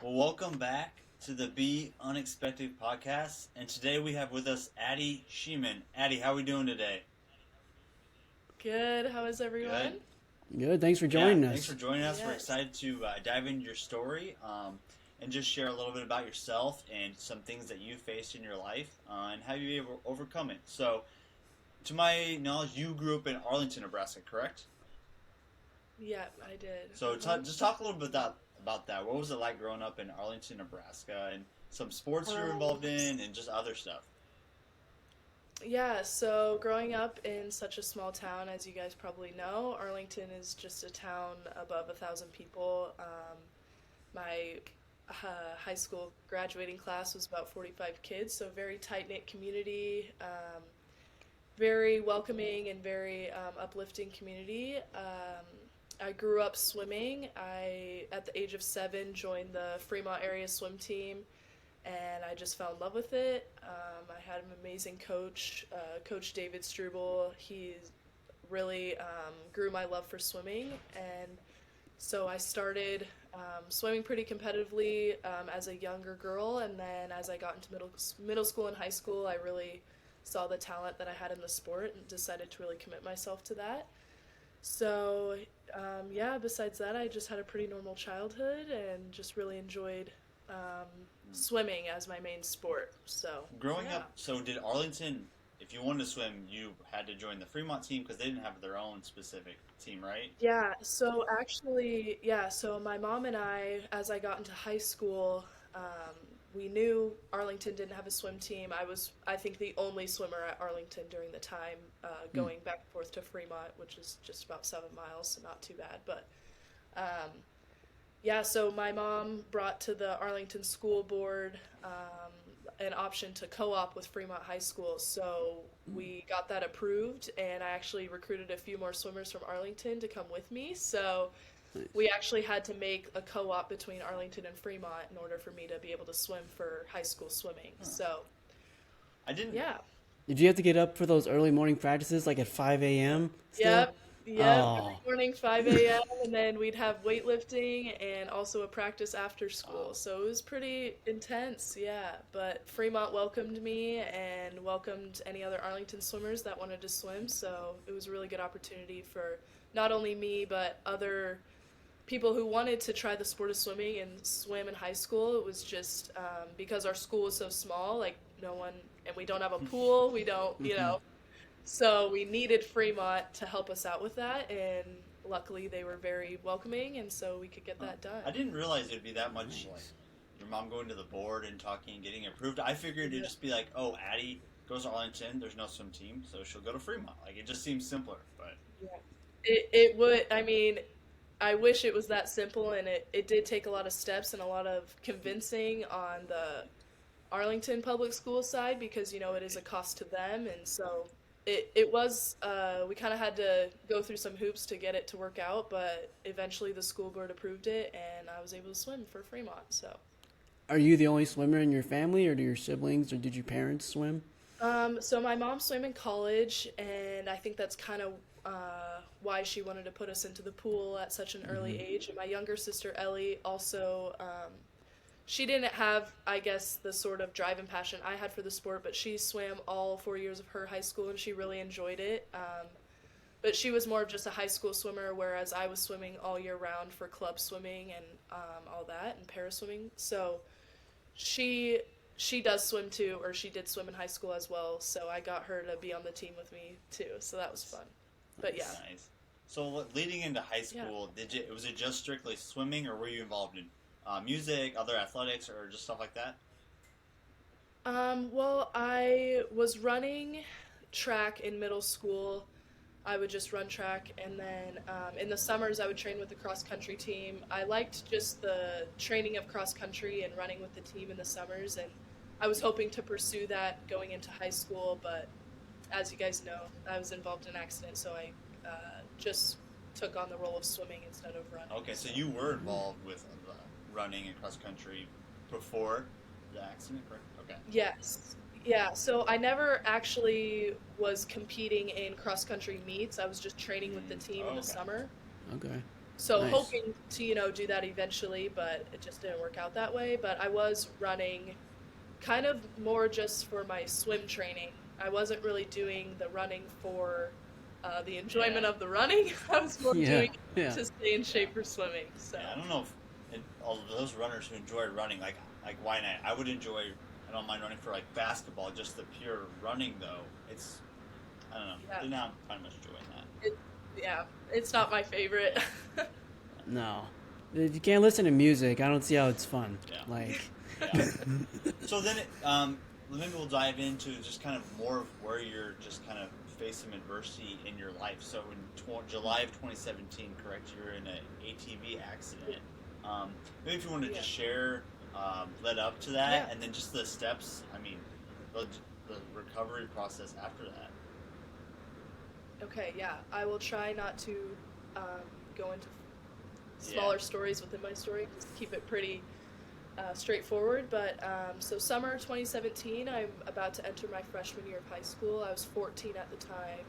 Well, welcome back to the Be Unexpected podcast. And today we have with us Addie Schiemann. Addie, how are we doing today? Good. How is everyone? Good? Good. Thanks for Yeah, joining thanks for us. joining us. We're Yes. excited to dive into your story and just share a little bit about yourself and some things that you faced in your life and how you able to overcome it. So, to my knowledge, you grew up in Arlington, Nebraska, correct? Yeah, I did. So, just talk a little bit about that. What was it like growing up in Arlington, Nebraska, and some sports you were Um, involved in and just other stuff? yeah, so growing up in such a small town, as you guys probably know, Arlington is just a town above 1,000 people. My high school graduating class was about 45 kids, so very tight-knit community, very welcoming and very uplifting community. I grew up swimming. At the age of 7, joined the Fremont area swim team, and I just fell in love with it. I had an amazing coach, Coach David Struble. He really grew my love for swimming, and so I started swimming pretty competitively as a younger girl, and then as I got into middle school and high school, I really saw the talent that I had in the sport and decided to really commit myself to that. So, yeah, besides that, I just had a pretty normal childhood and just really enjoyed um, swimming as my main sport. So, Growing yeah. up, so did Arlington, if you wanted to swim, you had to join the Fremont team because they didn't have their own specific team, right? So my mom and I, as I got into high school, we knew Arlington didn't have a swim team. I think, the only swimmer at Arlington during the time, Hmm. going back and forth to Fremont, which is just about 7 miles, so not too bad. But um, yeah, so my mom brought to the Arlington School Board an option to co-op with Fremont High School. So we got that approved, and I actually recruited a few more swimmers from Arlington to come with me. So Nice. we actually had to make a co-op between Arlington and Fremont in order for me to be able to swim for high school swimming. Huh. So I didn't. yeah. Did you have to get up for those early morning practices, like at 5 a.m. still? Yep, yep. Every Oh, morning, 5 a.m., and then we'd have weightlifting and also a practice after Wow. school. So it was pretty intense, yeah. But Fremont welcomed me and welcomed any other Arlington swimmers that wanted to swim. So it was a really good opportunity for not only me, but other people who wanted to try the sport of swimming and swim in high school. It was just because our school was so small, like no one, and we don't have a pool, we don't, hmm. so we needed Fremont to help us out with that, and luckily they were very welcoming, and so we could get Huh. that done. I didn't realize it'd be that much like Nice. your mom going to the board and talking and getting approved. I figured it'd Yeah. just be like, oh, Addie goes to Arlington, there's no swim team, so she'll go to Fremont. Like, it just seems simpler, but Yeah. It would, I mean, I wish it was that simple, and it did take a lot of steps and a lot of convincing on the Arlington public school side because it is a cost to them, and so it was we kind of had to go through some hoops to get it to work out, but eventually the school board approved it, and I was able to swim for Fremont. So Are you the only swimmer in your family, or do your siblings, or did your parents swim? so my mom swam in college, and I think that's kind of why she wanted to put us into the pool at such an Hmm. early age. And my younger sister Ellie also, she didn't have, I guess, the sort of drive and passion I had for the sport, but she swam all 4 years of her high school, and she really enjoyed it. But she was more of just a high school swimmer, whereas I was swimming all year round for club swimming and all that, and para swimming. So she she does swim too, or she did swim in high school as well. So I got her to be on the team with me too. So that was fun. But yeah, Nice. nice. So, leading into high yeah. school, was it just strictly swimming, or were you involved in music, other athletics, or just stuff like that? Well, I was running track in middle school. I would just run track, and then in the summers I would train with the cross country team. I liked just the training of cross country and running with the team in the summers, and I was hoping to pursue that going into high school. But as you guys know, I was involved in an accident, so I just took on the role of swimming instead of running. Okay, so So you were Hmm. involved with running and cross country before the accident, correct? Okay. yes, yeah. So I never actually was competing in cross country meets. I was just training with the team in the Okay. summer. Okay. So Nice. hoping to, do that eventually, but it just didn't work out that way. But I was running kind of more just for my swim training. I wasn't really doing the running for the enjoyment Yeah. of the running. I was more Yeah. doing it Yeah. to stay in Yeah. shape for swimming. So Yeah, I don't know if all of those runners who enjoy running, like why not? I would enjoy. I don't mind running for like basketball, just the pure running though. It's I don't know. yeah, Did not find much joy in that. it, yeah, it's not my favorite. No. If you can't listen to music, I don't see how it's fun. Yeah, Like, yeah. So then, maybe we'll dive into just kind of more of where you're just kind of faced some adversity in your life. So in July of 2017, correct? You were in an ATV accident. Maybe if you want to Yeah. just share, led up to that, Yeah. and then just the steps. I mean, the recovery process after that. Okay, yeah, I will try not to go into Yeah. smaller stories within my story. Just keep it pretty straightforward. But so summer 2017, I'm about to enter my freshman year of high school. I was 14 at the time,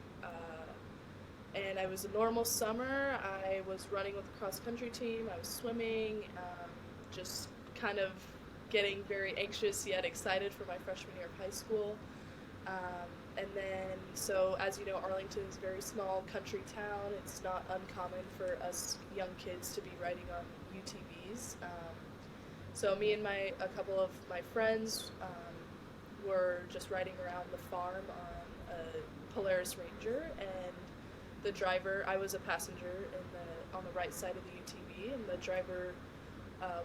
and it was a normal summer. I was running with the cross country team. I was swimming, just kind of getting very anxious yet excited for my freshman year of high school. And then, so as you know, Arlington is a very small country town. It's not uncommon for us young kids to be riding on UTVs. So me and a couple of my friends were just riding around the farm on a Polaris Ranger, and the driver, I was a passenger on the right side of the UTV, and the driver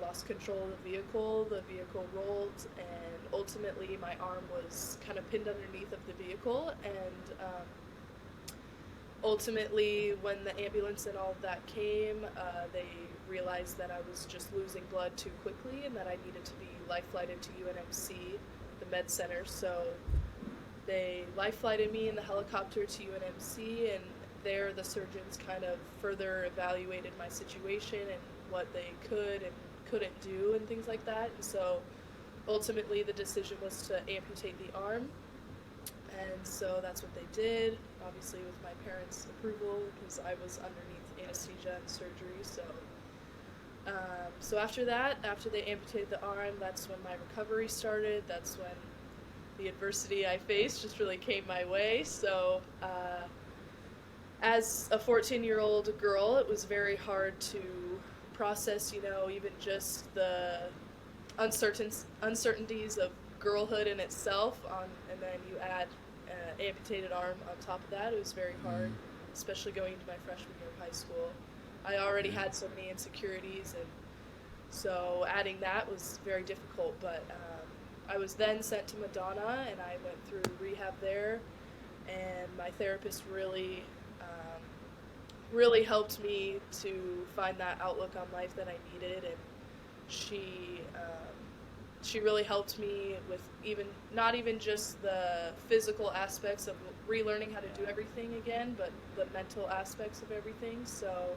lost control of the vehicle. The vehicle rolled, and ultimately my arm was kind of pinned underneath of the vehicle. And ultimately, when the ambulance and all of that came, they realized that I was just losing blood too quickly and that I needed to be life flighted to UNMC, the med center. So they life flighted me in the helicopter to UNMC, and there the surgeons kind of further evaluated my situation and what they could and couldn't do and things like that. And so ultimately the decision was to amputate the arm, and so that's what they did, obviously with my parents' approval, because I was underneath anesthesia and surgery. So after that, after they amputated the arm, that's when my recovery started. That's when the adversity I faced just really came my way. So as a 14-year-old girl, it was very hard to process, even just the uncertainties of girlhood in itself, and then you add amputated arm on top of that. It was very hard, especially going into my freshman year of high school. I already had so many insecurities, and so adding that was very difficult. But I was then sent to Madonna, and I went through rehab there, and my therapist really helped me to find that outlook on life that I needed. And she really helped me with not even just the physical aspects of relearning how to do everything again, but the mental aspects of everything. So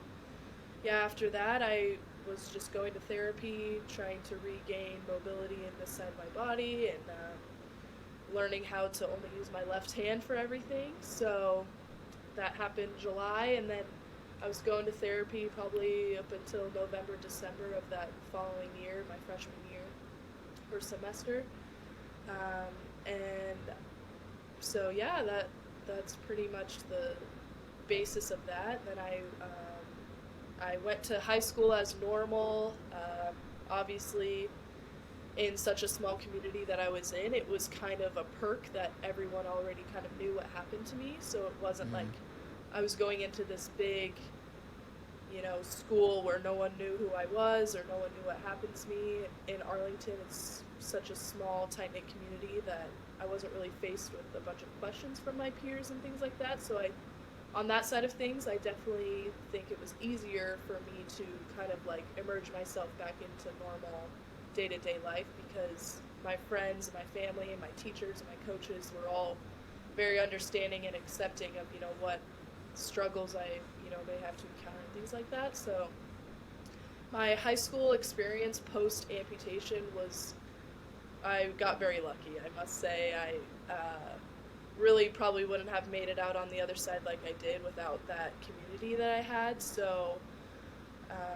yeah, after that I was just going to therapy, trying to regain mobility in this side of my body, and learning how to only use my left hand for everything. So that happened in July, and then I was going to therapy probably up until November, December of that following year, my freshman year, first semester. And so yeah, that's pretty much the basis of that. Then I went to high school as normal. Obviously, in such a small community that I was in, it was kind of a perk that everyone already kind of knew what happened to me. So it wasn't like I was going into this big, school where no one knew who I was or no one knew what happened to me. In Arlington, it's such a small, tight-knit community that I wasn't really faced with a bunch of questions from my peers and things like that. So on that side of things, I definitely think it was easier for me to kind of like emerge myself back into normal day-to-day life, because my friends and my family and my teachers and my coaches were all very understanding and accepting of, what struggles I, may have to encounter and things like that. So my high school experience post-amputation I got very lucky, I must say. I really probably wouldn't have made it out on the other side like I did without that community that I had. So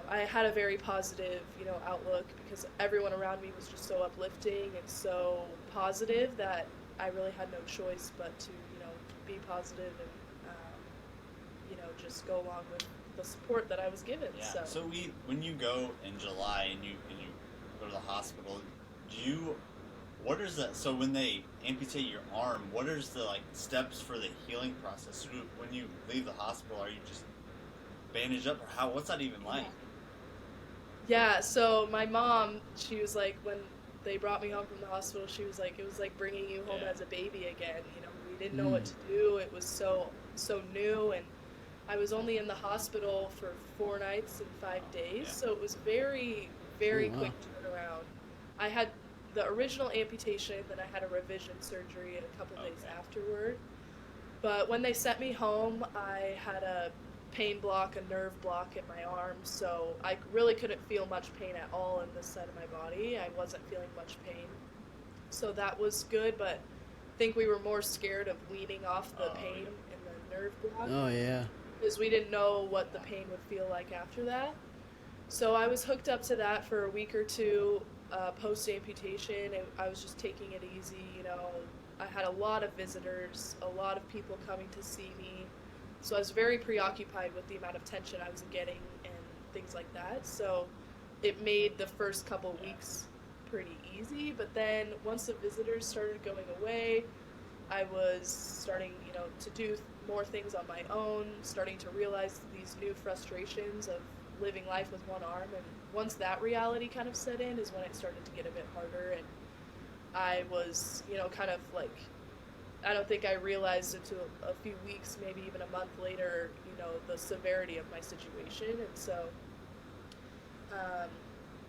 I had a very positive, outlook because everyone around me was just so uplifting and so positive that I really had no choice but to, be positive and, just go along with the support that I was given. Yeah. So when you go in July and you go to the hospital, what is that? So when they amputate your arm, what is the steps for the healing process? So when you leave the hospital, are you just bandaged up, or what's that even like? Yeah, so my mom, she was like, when they brought me home from the hospital, she was like, it was like bringing you home as a baby again. We didn't know what to do. It was so new, and I was only in the hospital for 4 nights and 5 days, so it was very, very quick turnaround. I had the original amputation, then I had a revision surgery a couple days afterward. But when they sent me home, I had a pain block, a nerve block in my arm, so I really couldn't feel much pain at all in this side of my body. I wasn't feeling much pain. So that was good, but I think we were more scared of weaning off the pain and the nerve block. Oh, yeah. Because we didn't know what the pain would feel like after that. So I was hooked up to that for a week or two post-amputation, and I was just taking it easy, I had a lot of visitors, a lot of people coming to see me. So I was very preoccupied with the amount of tension I was getting and things like that. So it made the first couple weeks pretty easy. But then once the visitors started going away, I was starting, to do more things on my own, starting to realize these new frustrations of living life with one arm. And once that reality kind of set in is when it started to get a bit harder. And I was, kind of like, I don't think I realized until a few weeks, maybe even a month later, the severity of my situation. And so,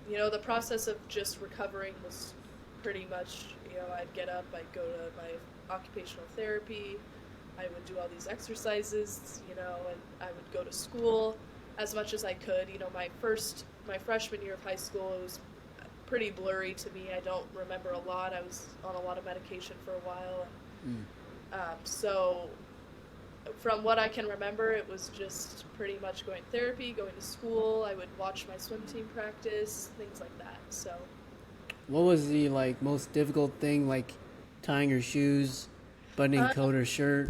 the process of just recovering was pretty much, I'd get up, I'd go to my occupational therapy, I would do all these exercises, and I would go to school as much as I could. My freshman year of high school, it was pretty blurry to me. I don't remember a lot. I was on a lot of medication for a while. So from what I can remember, it was just pretty much going to therapy, going to school. I would watch my swim team practice, things like that. So what was the most difficult thing, tying your shoes, buttoning coat or shirt?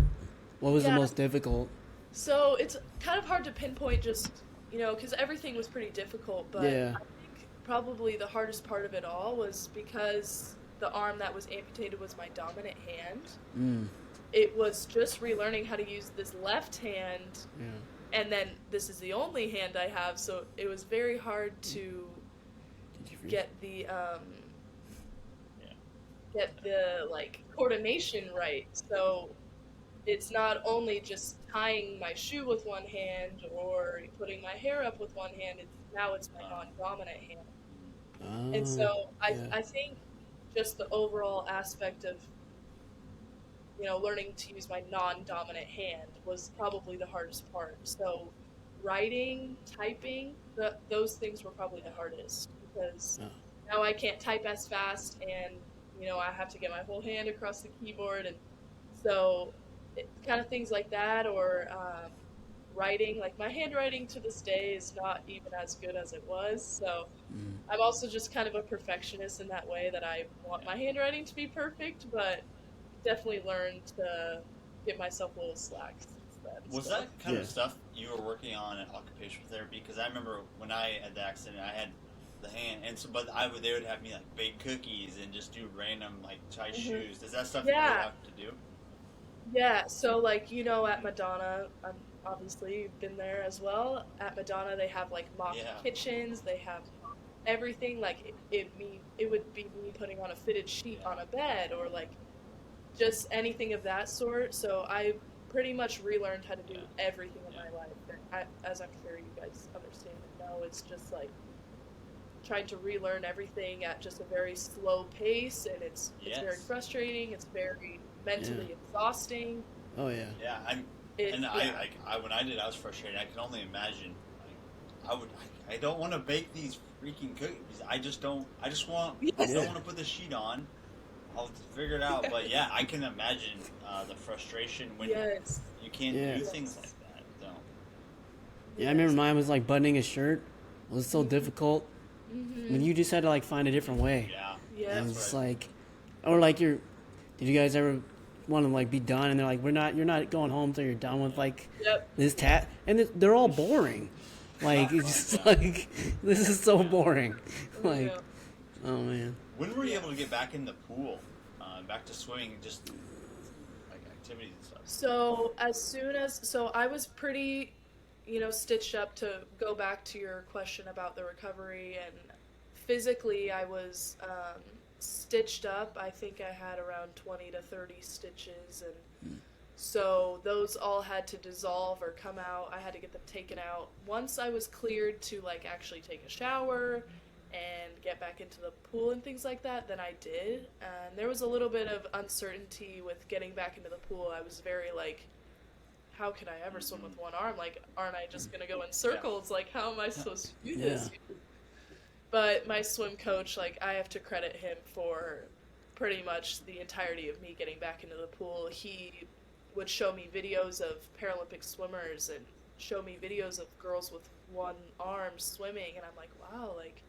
What was the most difficult? So it's kind of hard to pinpoint just, because everything was pretty difficult, but I think probably the hardest part of it all was because the arm that was amputated was my dominant hand. It was just relearning how to use this left hand, and then this is the only hand I have, so it was very hard to get the coordination right. So it's not only just tying my shoe with one hand or putting my hair up with one hand, now it's my non-dominant hand. And so I think just the overall aspect of, learning to use my non-dominant hand was probably the hardest part. So writing, typing, those things were probably the hardest because now I can't type as fast and, I have to get my whole hand across the keyboard. And so kind of things like that, or writing, my handwriting to this day is not even as good as it was. So I'm also just kind of a perfectionist in that way, that I want my handwriting to be perfect, but definitely learned to give myself a little slack since then. Was that kind of stuff you were working on in occupational therapy? Because I remember when I had the accident, I had the hand, and so they would have me bake cookies and just do random tie shoes. Is that stuff you would have to do? Yeah, so at Madonna, obviously you've been there as well. At Madonna, they have mock kitchens. They have everything. It would be me putting on a fitted sheet on a bed, or just anything of that sort. So I pretty much relearned how to do everything in my life. And as I'm sure you guys understand and know, it's just trying to relearn everything at just a very slow pace, and it's very frustrating. It's very mentally exhausting. Oh yeah. Yeah, I when I did, I was frustrated. I can only imagine. I don't want to bake these freaking cookies. I don't want to put the sheet on. I'll figure it out. But yeah, I can imagine the frustration when you can't do things like that. So. Yeah, I remember mine was buttoning a shirt. Was it so difficult? I mean, you just had to like find a different way. Yeah. Yeah. And That's it's right. like, or like did you guys ever want to like be done? And they're like, you're not going home until you're done with like Yep. this and they're all boring. Like it's just like this is so boring. Like, Yeah. oh man. When were you able to get back in the pool, back to swimming, just like activities and stuff? So I was pretty, stitched up to go back to your question about the recovery, and physically I was stitched up. I think I had around 20 to 30 stitches, and so those all had to dissolve or come out. I had to get them taken out. Once I was cleared to like actually take a shower and get back into the pool and things like that, then I did. And there was a little bit of uncertainty with getting back into the pool. I was very like, how can I ever swim with one arm? Like, aren't I just gonna go in circles? Like, how am I supposed to do this? But my swim coach, like, I have to credit him for pretty much the entirety of me getting back into the pool. He would show me videos of Paralympic swimmers and show me videos of girls with one arm swimming, and I'm like, wow, like,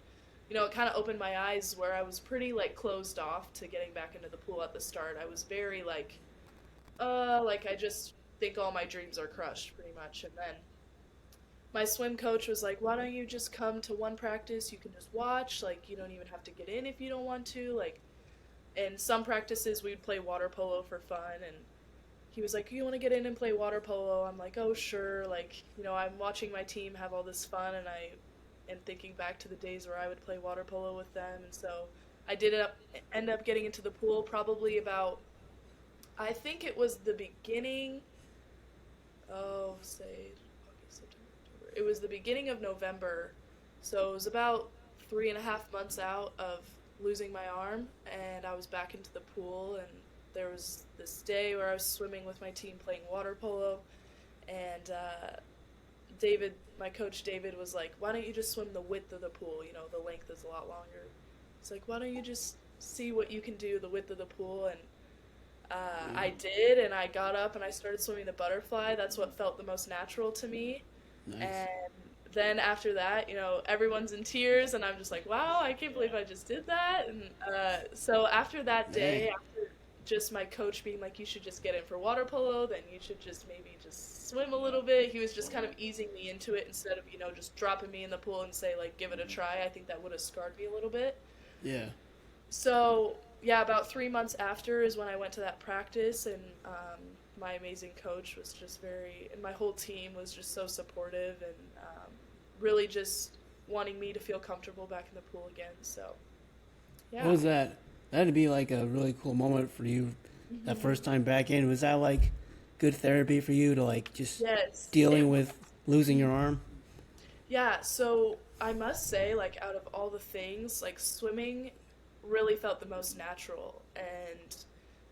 it kind of opened my eyes where I was pretty like closed off to getting back into the pool at the start. I was very like I just think all my dreams are crushed pretty much. And then my swim coach was like, why don't you just come to one practice? You can just watch, like, you don't even have to get in if you don't want to. Like, in some practices we'd play water polo for fun, and he was like, you want to get in and play water polo? I'm like, oh sure. Like, I'm watching my team have all this fun, and thinking back to the days where I would play water polo with them. And so I did end up getting into the pool probably about, I think it was the beginning of, say, August, September, October. It was the beginning of November. So it was about 3.5 months out of losing my arm, and I was back into the pool, and there was this day where I was swimming with my team playing water polo, and David, my coach David, was like, why don't you just swim the width of the pool? The length is a lot longer. It's like, why don't you just see what you can do the width of the pool? And I did, and I got up and I started swimming the butterfly. That's what felt the most natural to me. Nice. And then after that, everyone's in tears, and I'm just like, wow, I can't believe I just did that. And so after that day, after just my coach being like, you should just get in for water polo, then you should just maybe just swim a little bit. He was just kind of easing me into it instead of, just dropping me in the pool and say, like, give it a try. I think that would have scarred me a little bit. Yeah. So, yeah, about 3 months after is when I went to that practice, and my amazing coach was just and my whole team was just so supportive, and really just wanting me to feel comfortable back in the pool again. So, yeah. What was that? That had to be like a really cool moment for you. That first time back in, was that like good therapy for you to like just dealing with losing your arm? Yeah, so I must say, like, out of all the things, like, swimming really felt the most natural, and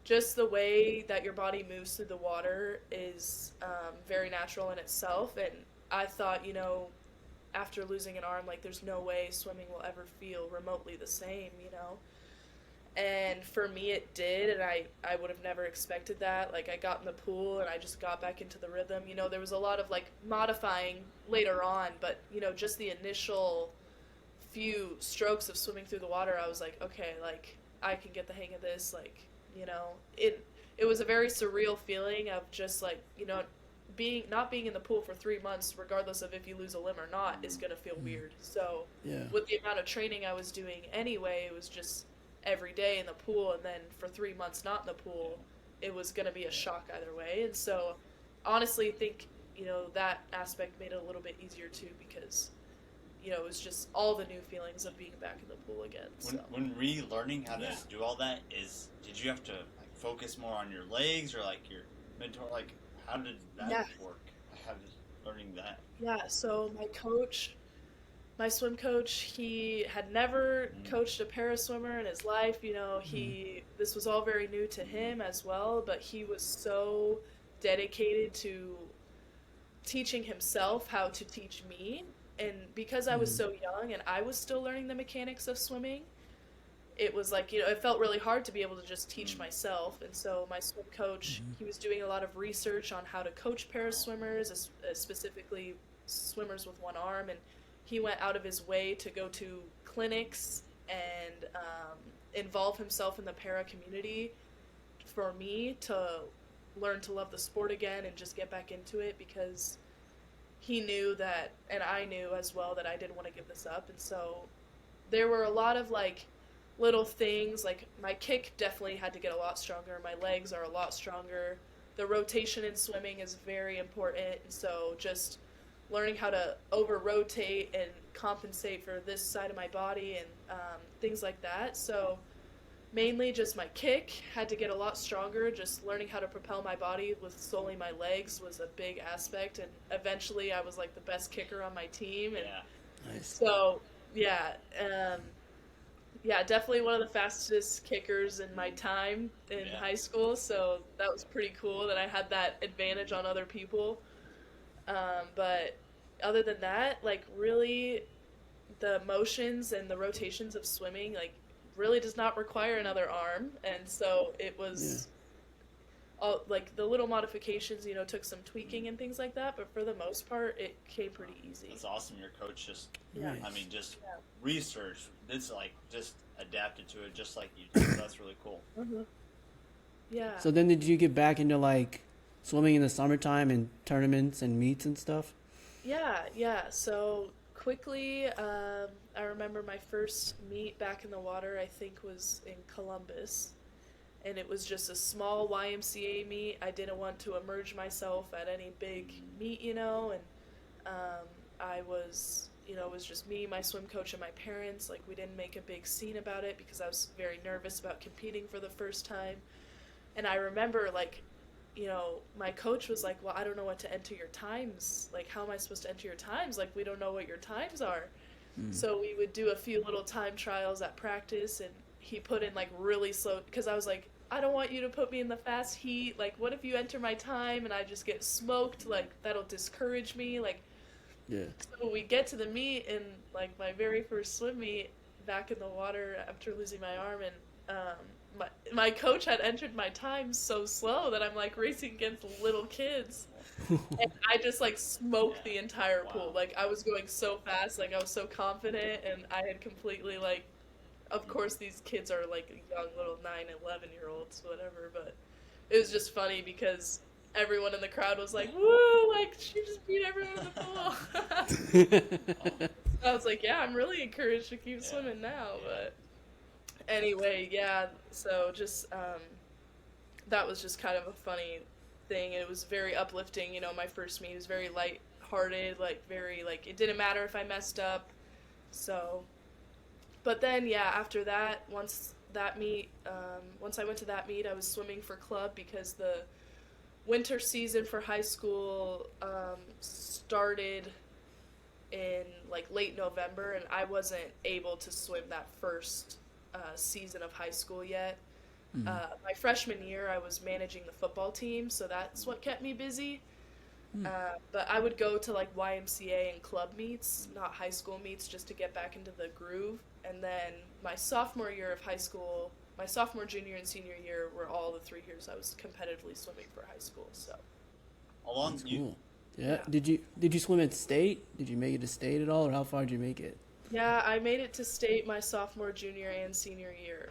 just the way that your body moves through the water is very natural in itself. And I thought, after losing an arm, like, there's no way swimming will ever feel remotely the same. And for me it did, and I would have never expected that. Like, I got in the pool and I just got back into the rhythm. There was a lot of like modifying later on, but just the initial few strokes of swimming through the water, I was like, okay, like, I can get the hang of this. Like, it was a very surreal feeling of just like, not being in the pool for 3 months, regardless of if you lose a limb or not, is gonna feel weird. So with the amount of training I was doing anyway, it was just every day in the pool, and then for 3 months not in the pool, it was going to be a shock either way. And so honestly, I think that aspect made it a little bit easier too, because it was just all the new feelings of being back in the pool again. When relearning how to do all that, did you have to like focus more on your legs or like your mentor? Like, how did that work? How did learning that? Yeah, so my swim coach, he had never coached a para swimmer in his life. This was all very new to him as well, but he was so dedicated to teaching himself how to teach me. And because I was so young and I was still learning the mechanics of swimming, it was like, it felt really hard to be able to just teach myself. And so my swim coach, he was doing a lot of research on how to coach para swimmers, specifically swimmers with one arm, and he went out of his way to go to clinics and involve himself in the para community for me to learn to love the sport again and just get back into it, because he knew that, and I knew as well, that I didn't want to give this up. And so there were a lot of like little things, like my kick definitely had to get a lot stronger, my legs are a lot stronger, the rotation in swimming is very important, and so just learning how to over rotate and compensate for this side of my body and things like that. So mainly just my kick had to get a lot stronger. Just learning how to propel my body with solely my legs was a big aspect, and eventually I was like the best kicker on my team. And Nice. so yeah, definitely one of the fastest kickers in my time in high school. So that was pretty cool that I had that advantage on other people. But other than that, like really the motions and the rotations of swimming, like really does not require another arm. And so it was all like the little modifications, you know, took some tweaking and things like that, but for the most part it came pretty easy. That's awesome. Your coach just, Nice. I mean, just research. It's like just adapted to it just like you did. So that's really cool. Mm-hmm. Yeah. So then did you get back into like swimming in the summertime and tournaments and meets and stuff? Yeah. So quickly, I remember my first meet back in the water, I think was in Columbus. And it was just a small YMCA meet. I didn't want to immerse myself at any big meet, you know, and I was, you know, it was just me, my swim coach, and my parents. Like, we didn't make a big scene about it because I was very nervous about competing for the first time. And I remember, like, you know, my coach was like, well, I don't know what to enter your times. Like, how am I supposed to enter your times? Like, we don't know what your times are. So we would do a few little time trials at practice, and he put in like really slow, because I was like, I don't want you to put me in the fast heat. Like, what if you enter my time and I just get smoked? Like, that'll discourage me. Like, so we get to the meet, and like my very first swim meet back in the water after losing my arm, and my coach had entered my time so slow that I'm like racing against little kids. And I just like smoked the entire pool. Like, I was going so fast, like I was so confident, and I had completely like, of course these kids are like young little 9, 11-year-olds, whatever, but it was just funny because everyone in the crowd was like, woo, like she just beat everyone in the pool. I was like, yeah, I'm really encouraged to keep swimming now. But anyway, so just that was just kind of a funny thing. It was very uplifting, you know. My first meet was very light-hearted, like very like it didn't matter if I messed up. So, but then after that, once I went to that meet, I was swimming for club because the winter season for high school started in like late November, and I wasn't able to swim that first season of high school yet. My freshman year, I was managing the football team, so that's what kept me busy. But I would go to like YMCA and club meets, not high school meets, just to get back into the groove. And then my sophomore year of high school, my sophomore, junior, and senior year were all the 3 years I was competitively swimming for high school. So, That's cool. Yeah. Did you swim at state? Did you make it to state at all, or how far did you make it? Yeah, I made it to state my sophomore, junior, and senior year.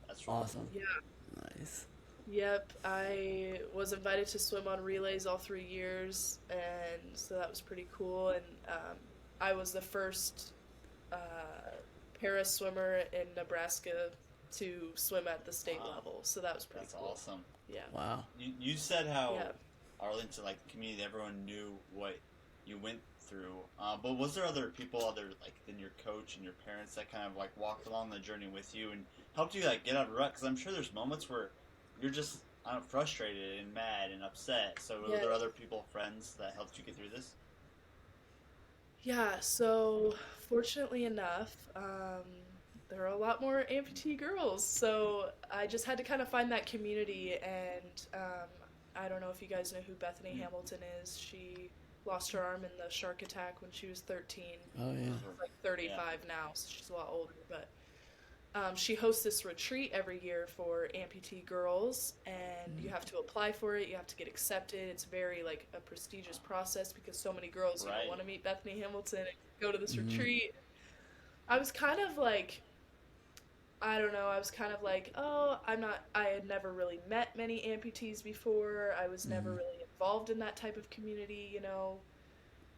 That's awesome. Yeah. Nice. Yep, I was invited to swim on relays all 3 years, and so that was pretty cool. And I was the first para swimmer in Nebraska to swim at the state level, so that was pretty cool. That's awesome. Yeah. Wow. You said how Arlington, like the community, everyone knew what you went through. But was there other people other like than your coach and your parents that kind of like walked along the journey with you and helped you like get out of rut? Because I'm sure there's moments where you're just frustrated and mad and upset. So were there other people, friends, that helped you get through this? Yeah, so fortunately enough, there are a lot more amputee girls. So I just had to kind of find that community. And I don't know if you guys know who Bethany Hamilton is. She lost her arm in the shark attack when she was 13. Oh, yeah. She's like 35 now, so she's a lot older. But She hosts this retreat every year for amputee girls, and you have to apply for it. You have to get accepted. It's very like a prestigious process because so many girls Right. want to meet Bethany Hamilton and go to this Mm-hmm. retreat. I was kind of like, I don't know. I was kind of like, oh, I'm not. I had never really met many amputees before. I was never Mm-hmm. really involved in that type of community,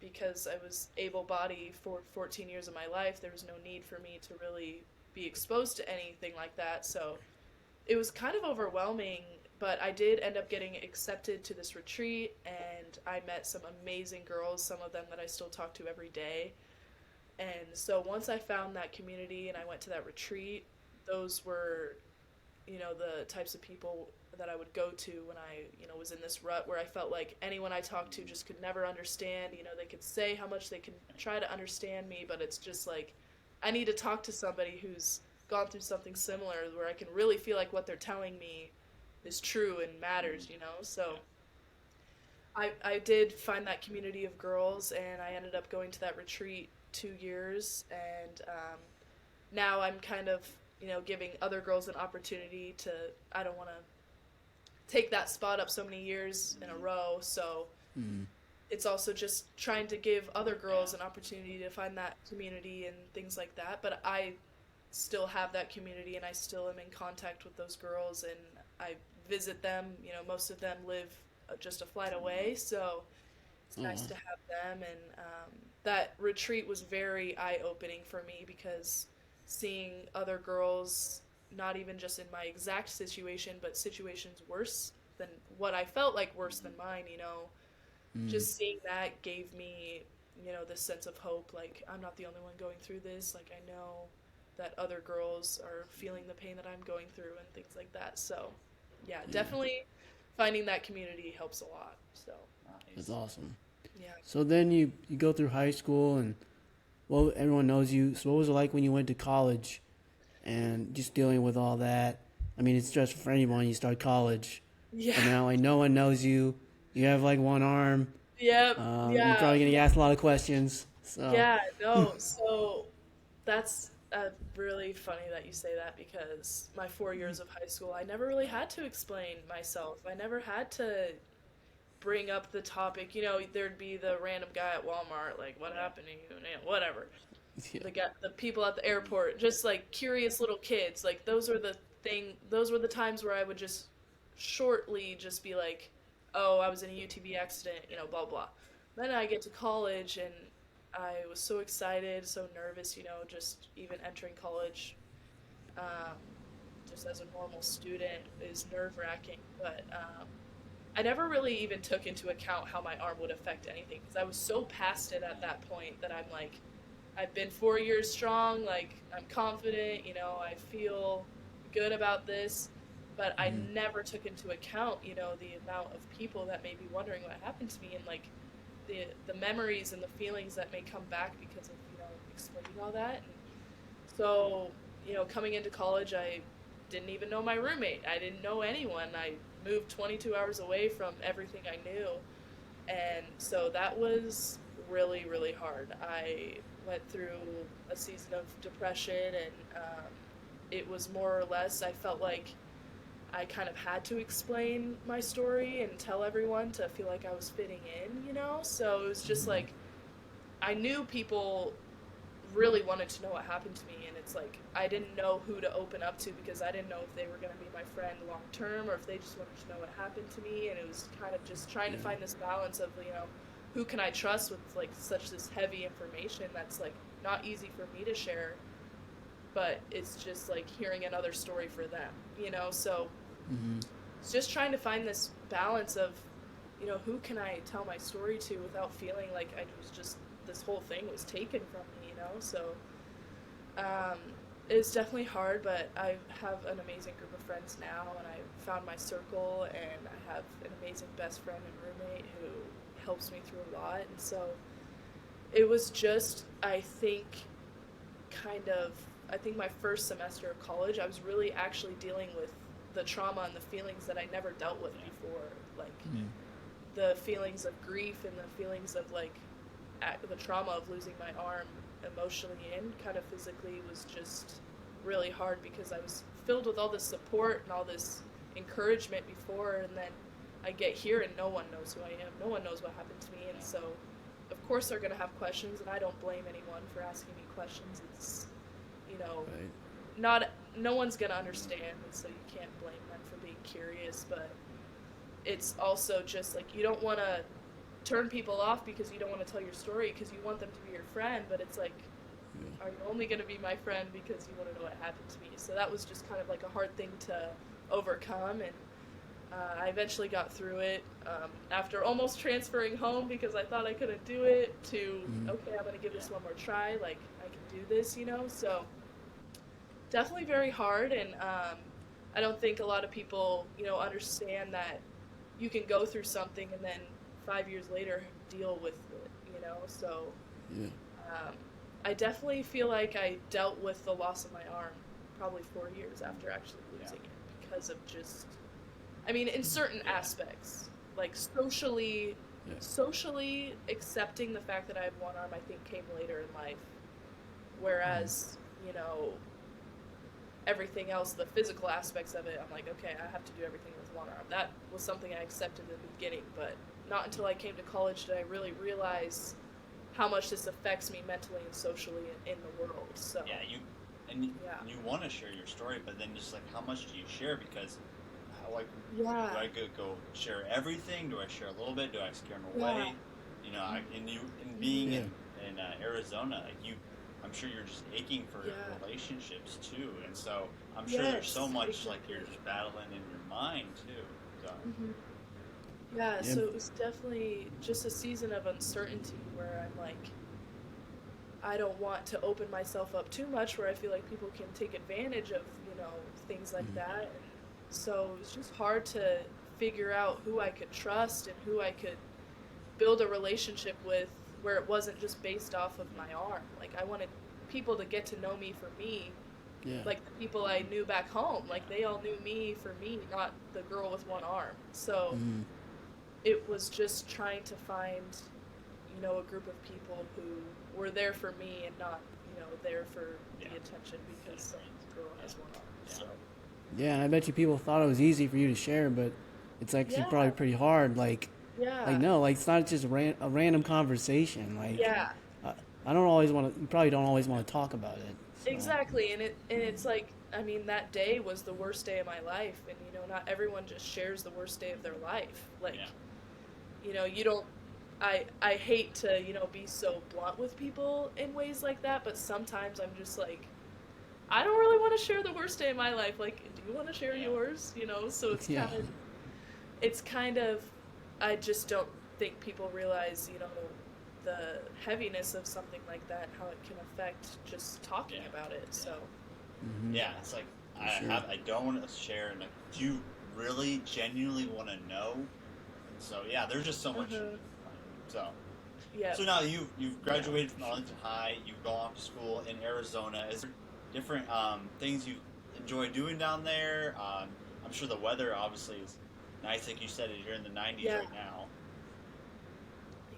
because I was able-bodied for 14 years of my life. There was no need for me to really be exposed to anything like that. So it was kind of overwhelming, but I did end up getting accepted to this retreat, and I met some amazing girls, some of them that I still talk to every day. And so once I found that community and I went to that retreat, those were, the types of people that I would go to when I, was in this rut where I felt like anyone I talked to just could never understand. They could say how much they can try to understand me, but it's just like I need to talk to somebody who's gone through something similar where I can really feel like what they're telling me is true and matters. So I did find that community of girls, and I ended up going to that retreat 2 years, and now I'm kind of, giving other girls an opportunity to, I don't want to take that spot up so many years in a row, so Mm-hmm. it's also just trying to give other girls an opportunity to find that community and things like that, but I still have that community, and I still am in contact with those girls, and I visit them. Most of them live just a flight away, so it's nice to have them. And that retreat was very eye-opening for me because seeing other girls, not even just in my exact situation, but situations worse than what I felt like worse than mine, just seeing that gave me, this sense of hope, like I'm not the only one going through this, like I know that other girls are feeling the pain that I'm going through and things like that. So yeah, definitely finding that community helps a lot. So That's awesome. yeah. So then you go through high school, and well, everyone knows you. So what was it like when you went to college and just dealing with all that? I mean, it's stressful for anyone. You start college, Yeah. and now like no one knows you. You have like one arm. Yep. You're probably getting asked a lot of questions. So Yeah, no. So that's really funny that you say that because my 4 years of high school, I never really had to explain myself. I never had to bring up the topic. There'd be the random guy at Walmart, like, what happened to you? Whatever. yeah. The people at the airport, just like curious little kids. Like those were the times where I would just shortly just be like, oh, I was in a UTV accident, blah blah. Then I get to college, and I was so excited, so nervous, just even entering college, um, just as a normal student is nerve-wracking. But I never really even took into account how my arm would affect anything because I was so past it at that point that I'm like, I've been 4 years strong, like I'm confident, I feel good about this, but I never took into account, the amount of people that may be wondering what happened to me, and like the memories and the feelings that may come back because of, explaining all that. And so, coming into college, I didn't even know my roommate. I didn't know anyone. I moved 22 hours away from everything I knew. And so that was really, really hard. I went through a season of depression, and it was more or less, I felt like I kind of had to explain my story and tell everyone to feel like I was fitting in, So it was just like, I knew people really wanted to know what happened to me, and it's like I didn't know who to open up to because I didn't know if they were going to be my friend long term or if they just wanted to know what happened to me. And it was kind of just trying to find this balance of, who can I trust with like such this heavy information that's like not easy for me to share, but it's just like hearing another story for them, So it's just trying to find this balance of, who can I tell my story to without feeling like I was just, this whole thing was taken from me, So it's definitely hard, but I have an amazing group of friends now, and I found my circle, and I have an amazing best friend and roommate who helps me through a lot. And so it was just, I think my first semester of college, I was really actually dealing with the trauma and the feelings that I never dealt with before, like the feelings of grief and the feelings of like the trauma of losing my arm emotionally and kind of physically was just really hard because I was filled with all this support and all this encouragement before, and then I get here and no one knows who I am. No one knows what happened to me, and so of course they're going to have questions, and I don't blame anyone for asking me questions. It's, you know, no one's going to understand, and so you can't blame them for being curious, but it's also just like you don't want to turn people off because you don't want to tell your story because you want them to be your friend, but it's like, are you only going to be my friend because you want to know what happened to me? So that was just kind of like a hard thing to overcome, and I eventually got through it after almost transferring home because I thought I couldn't do it to, okay, I'm going to give this one more try, like, I can do this, you know? So definitely very hard, and I don't think a lot of people, you know, understand that you can go through something and then 5 years later deal with it, you know? So I definitely feel like I dealt with the loss of my arm probably 4 years after actually losing it because of just, I mean, in certain aspects, like socially accepting the fact that I had one arm, I think came later in life. Whereas, you know, everything else, the physical aspects of it, I'm like, okay, I have to do everything with one arm. That was something I accepted in the beginning, but not until I came to college did I really realize how much this affects me mentally and socially in the world. So you want to share your story, but then just like how much do you share? Because do I go share everything? Do I share a little bit? Do I scare them away? You know, being in Arizona, like I'm sure you're just aching for relationships too, and so I'm sure there's so much like you're just battling in your mind too. So. So it was definitely just a season of uncertainty where I'm like, I don't want to open myself up too much where I feel like people can take advantage of, you know, things like that. So it was just hard to figure out who I could trust and who I could build a relationship with where it wasn't just based off of my arm. Like, I wanted people to get to know me for me, like the people I knew back home. Like, they all knew me for me, not the girl with one arm. So it was just trying to find, you know, a group of people who were there for me and not, you know, there for the attention because some girl has one arm. So. Yeah, and I bet you people thought it was easy for you to share, but it's actually probably pretty hard. Like, it's not just a random conversation. Like, I don't always want to. You probably don't always want to talk about it. So. Exactly, and it's like, I mean, that day was the worst day of my life, and you know, not everyone just shares the worst day of their life. Like, you know, you don't. I hate to, you know, be so blunt with people in ways like that, but sometimes I'm just like, I don't really want to share the worst day of my life. Like, do you want to share yours? You know, so it's kind of, I just don't think people realize, you know, the heaviness of something like that, how it can affect just talking about it. So. It's like I don't want to share, and like, do you really genuinely want to know? And so there's just so much. So. So now you've graduated from Arlington High. You've gone off to school in Arizona. Is there different things you enjoy doing down there? I'm sure the weather obviously is nice, like you said. You're in the 90s right now.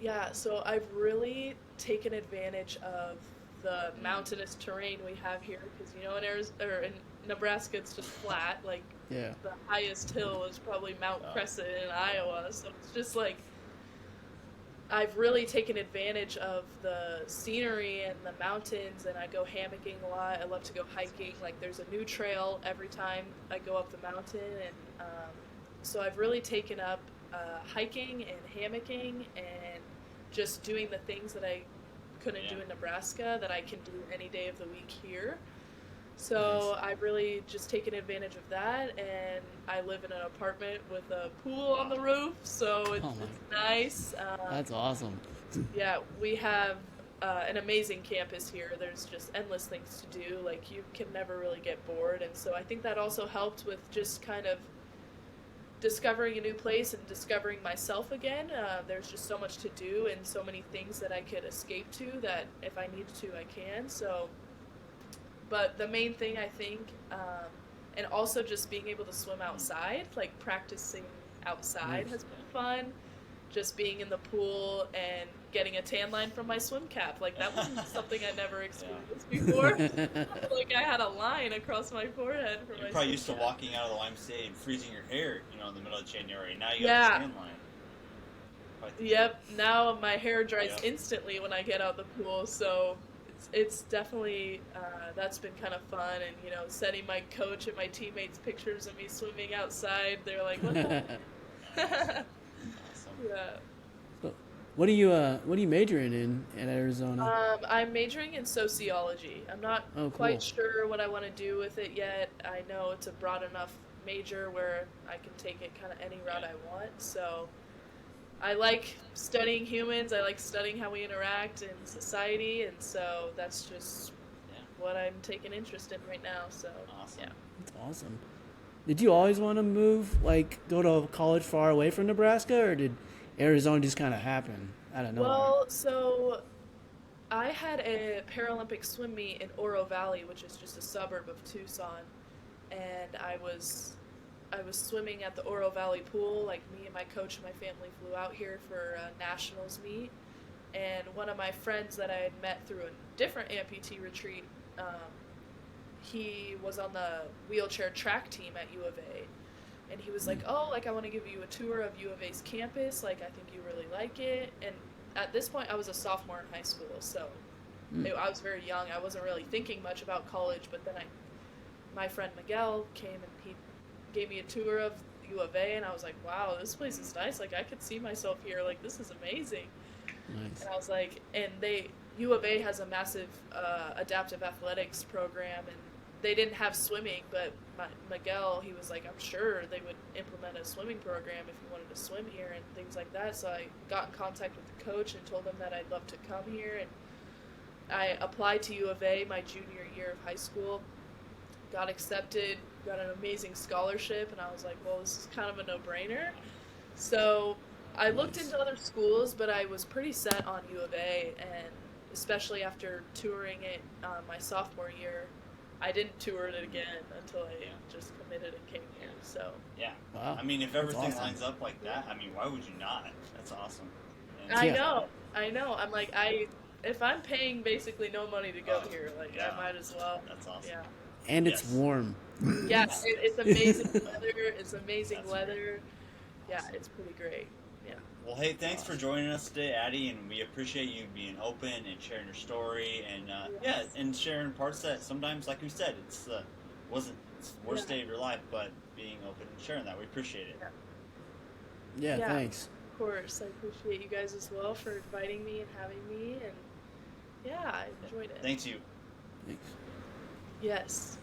Yeah, so I've really taken advantage of the mountainous terrain we have here because, you know, in Nebraska it's just flat. Like the highest hill is probably Mount Crescent in Iowa, so it's just like I've really taken advantage of the scenery and the mountains, and I go hammocking a lot. I love to go hiking. Like, there's a new trail every time I go up the mountain, and so I've really taken up hiking and hammocking and just doing the things that I couldn't do in Nebraska that I can do any day of the week here. So I've really just taken advantage of that, and I live in an apartment with a pool on the roof, so it's nice. That's awesome. We have an amazing campus here. There's just endless things to do. Like, you can never really get bored, and so I think that also helped with just kind of discovering a new place and discovering myself again. There's just so much to do and so many things that I could escape to that if I need to, I can. So. But the main thing, I think, and also just being able to swim outside, like practicing outside has been fun. just being in the pool and getting a tan line from my swim cap. Like, that wasn't something I never experienced before. Like, I had a line across my forehead for my You're probably used cap. to walking out of the YMCA and freezing your hair, in the middle of January. Now you got the tan line. Yep. Now my hair dries instantly when I get out the pool, so it's definitely that's been kind of fun. And sending my coach and my teammates pictures of me swimming outside. They're like, "What the?" Awesome. Yeah. So, what are you majoring in at Arizona? I'm majoring in sociology. I'm not quite sure what I want to do with it yet. I know it's a broad enough major where I can take it kind of any route I want. So I like studying humans. I like studying how we interact in society, and so that's just what I'm taking interest in right now. So awesome. Yeah. That's awesome. Did you always want to move, go to college far away from Nebraska, or did Arizona just kind of happen out of nowhere? Well, so I had a Paralympic swim meet in Oro Valley, which is just a suburb of Tucson, and I was swimming at the Oro Valley pool. Like, me and my coach and my family flew out here for a nationals meet, and one of my friends that I had met through a different amputee retreat, he was on the wheelchair track team at U of A, and he was like, "Oh, I want to give you a tour of U of A's campus. I think you really like it." And at this point, I was a sophomore in high school, so I was very young. I wasn't really thinking much about college, but then my friend Miguel came and he gave me a tour of U of A, and I was like, "Wow, this place is nice. I could see myself here. This is amazing." Nice. And I was like, U of A has a massive adaptive athletics program, and they didn't have swimming, but Miguel, he was like, "I'm sure they would implement a swimming program if you wanted to swim here," and things like that. So I got in contact with the coach and told him that I'd love to come here, and I applied to U of A my junior year of high school, got accepted, got an amazing scholarship, and I was like, well, this is kind of a no-brainer. So I looked into other schools, but I was pretty set on U of A, and especially after touring it my sophomore year, I didn't tour it again until I just committed and came here. So Wow. If everything lines up like that, why would you not? That's awesome. I know. I'm like, if I'm paying basically no money to go here, I might as well. That's awesome. Yeah. And it's warm. Yeah, it's amazing weather. It's amazing weather. Yeah, it's pretty great. Yeah. Well, hey, thanks for joining us today, Addie, and we appreciate you being open and sharing your story, and and sharing parts that sometimes, like we said, it's wasn't the worst day of your life, but being open and sharing that, we appreciate it. Yeah, thanks. Of course, I appreciate you guys as well for inviting me and having me, and I enjoyed it. Thanks you. Thanks. Yes.